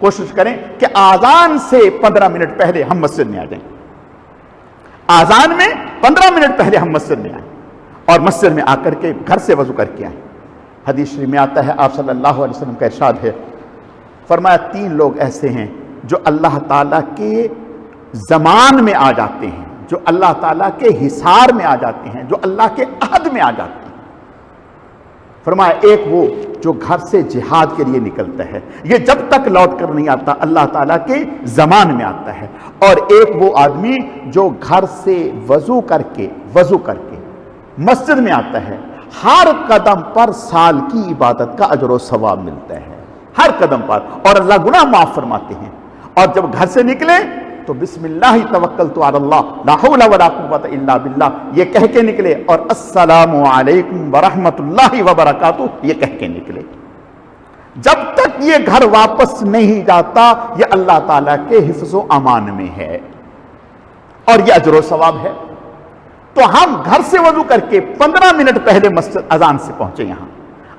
کوشش کریں کہ آذان سے 15 منٹ پہلے ہم مسجد میں آ جائیں. آذان میں 15 منٹ پہلے ہم مسجد میں آئیں اور مسجد میں آ کر کے گھر سے وضو کر کے آئیں. حدیث شریف میں آتا ہے آپ صلی اللہ علیہ وسلم کا ارشاد ہے، فرمایا 3 لوگ ایسے ہیں جو اللہ تعالیٰ کے زمان میں آ جاتے ہیں، جو اللہ تعالیٰ کے حصار میں آ جاتے ہیں، جو اللہ کے عہد میں آ جاتے ہیں. فرمایا ایک وہ جو گھر سے جہاد کے لیے نکلتا ہے، یہ جب تک لوٹ کر نہیں آتا اللہ تعالیٰ کے زمان میں آتا ہے. اور ایک وہ آدمی جو گھر سے وضو کر کے مسجد میں آتا ہے، ہر قدم پر سال کی عبادت کا اجر و ثواب ملتا ہے، ہر قدم پر، اور اللہ گناہ معاف فرماتے ہیں. اور جب گھر سے نکلے تو بسم اللہ توکلت علی اللہ لا حول ولا قوت الا باللہ یہ کہہ کے نکلے، اور السلام علیکم ورحمۃ اللہ وبرکاتہ یہ کہہ کے نکلے. جب تک یہ گھر واپس نہیں جاتا یہ اللہ تعالیٰ کے حفظ و امان میں ہے اور یہ اجر و ثواب ہے. تو ہم گھر سے وضو کر کے 15 منٹ پہلے مسجد اذان سے پہنچے. یہاں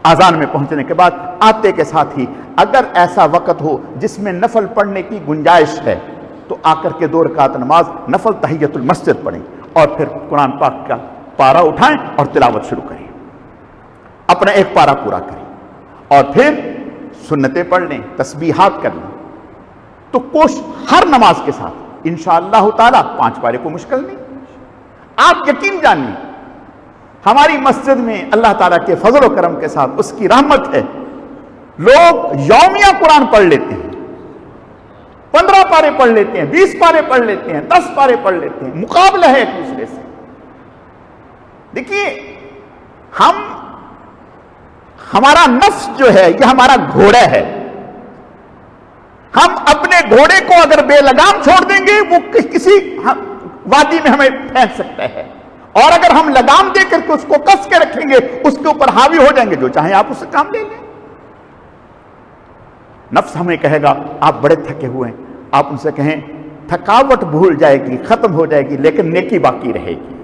اذان میں پہنچنے کے بعد آتے کے ساتھ ہی اگر ایسا وقت ہو جس میں نفل پڑھنے کی گنجائش ہے تو آ کر کے 2 رکعت نماز نفل تحیت المسجد پڑھیں اور پھر قرآن پاک کا پارہ اٹھائیں اور تلاوت شروع کریں. اپنا ایک پارہ پورا کریں اور پھر سنتیں پڑھ لیں، تسبیحات کر لیں. تو ہر نماز کے ساتھ انشاءاللہ تعالیٰ 5 پارے کو مشکل نہیں. آپ یقین جانیں ہماری مسجد میں اللہ تعالیٰ کے فضل و کرم کے ساتھ اس کی رحمت ہے، لوگ یومیہ قرآن پڑھ لیتے ہیں، 15 پارے پڑھ لیتے ہیں، 20 پارے پڑھ لیتے ہیں، 10 پارے پڑھ لیتے ہیں. مقابلہ ہے ایک دوسرے سے. دیکھیے ہمارا نفس جو ہے یہ ہمارا گھوڑا ہے. ہم اپنے گھوڑے کو اگر بے لگام چھوڑ دیں گے وہ کسی وادی میں ہمیں پھینک سکتا ہے، اور اگر ہم لگام دے کر کے اس کو کس کے رکھیں گے اس کے اوپر حاوی ہو جائیں گے، جو چاہیں آپ اس سے کام لے لیں. نفس ہمیں کہے گا آپ بڑے تھکے ہوئے ہیں، آپ ان سے کہیں تھکاوٹ بھول جائے گی، ختم ہو جائے گی، لیکن نیکی باقی رہے گی.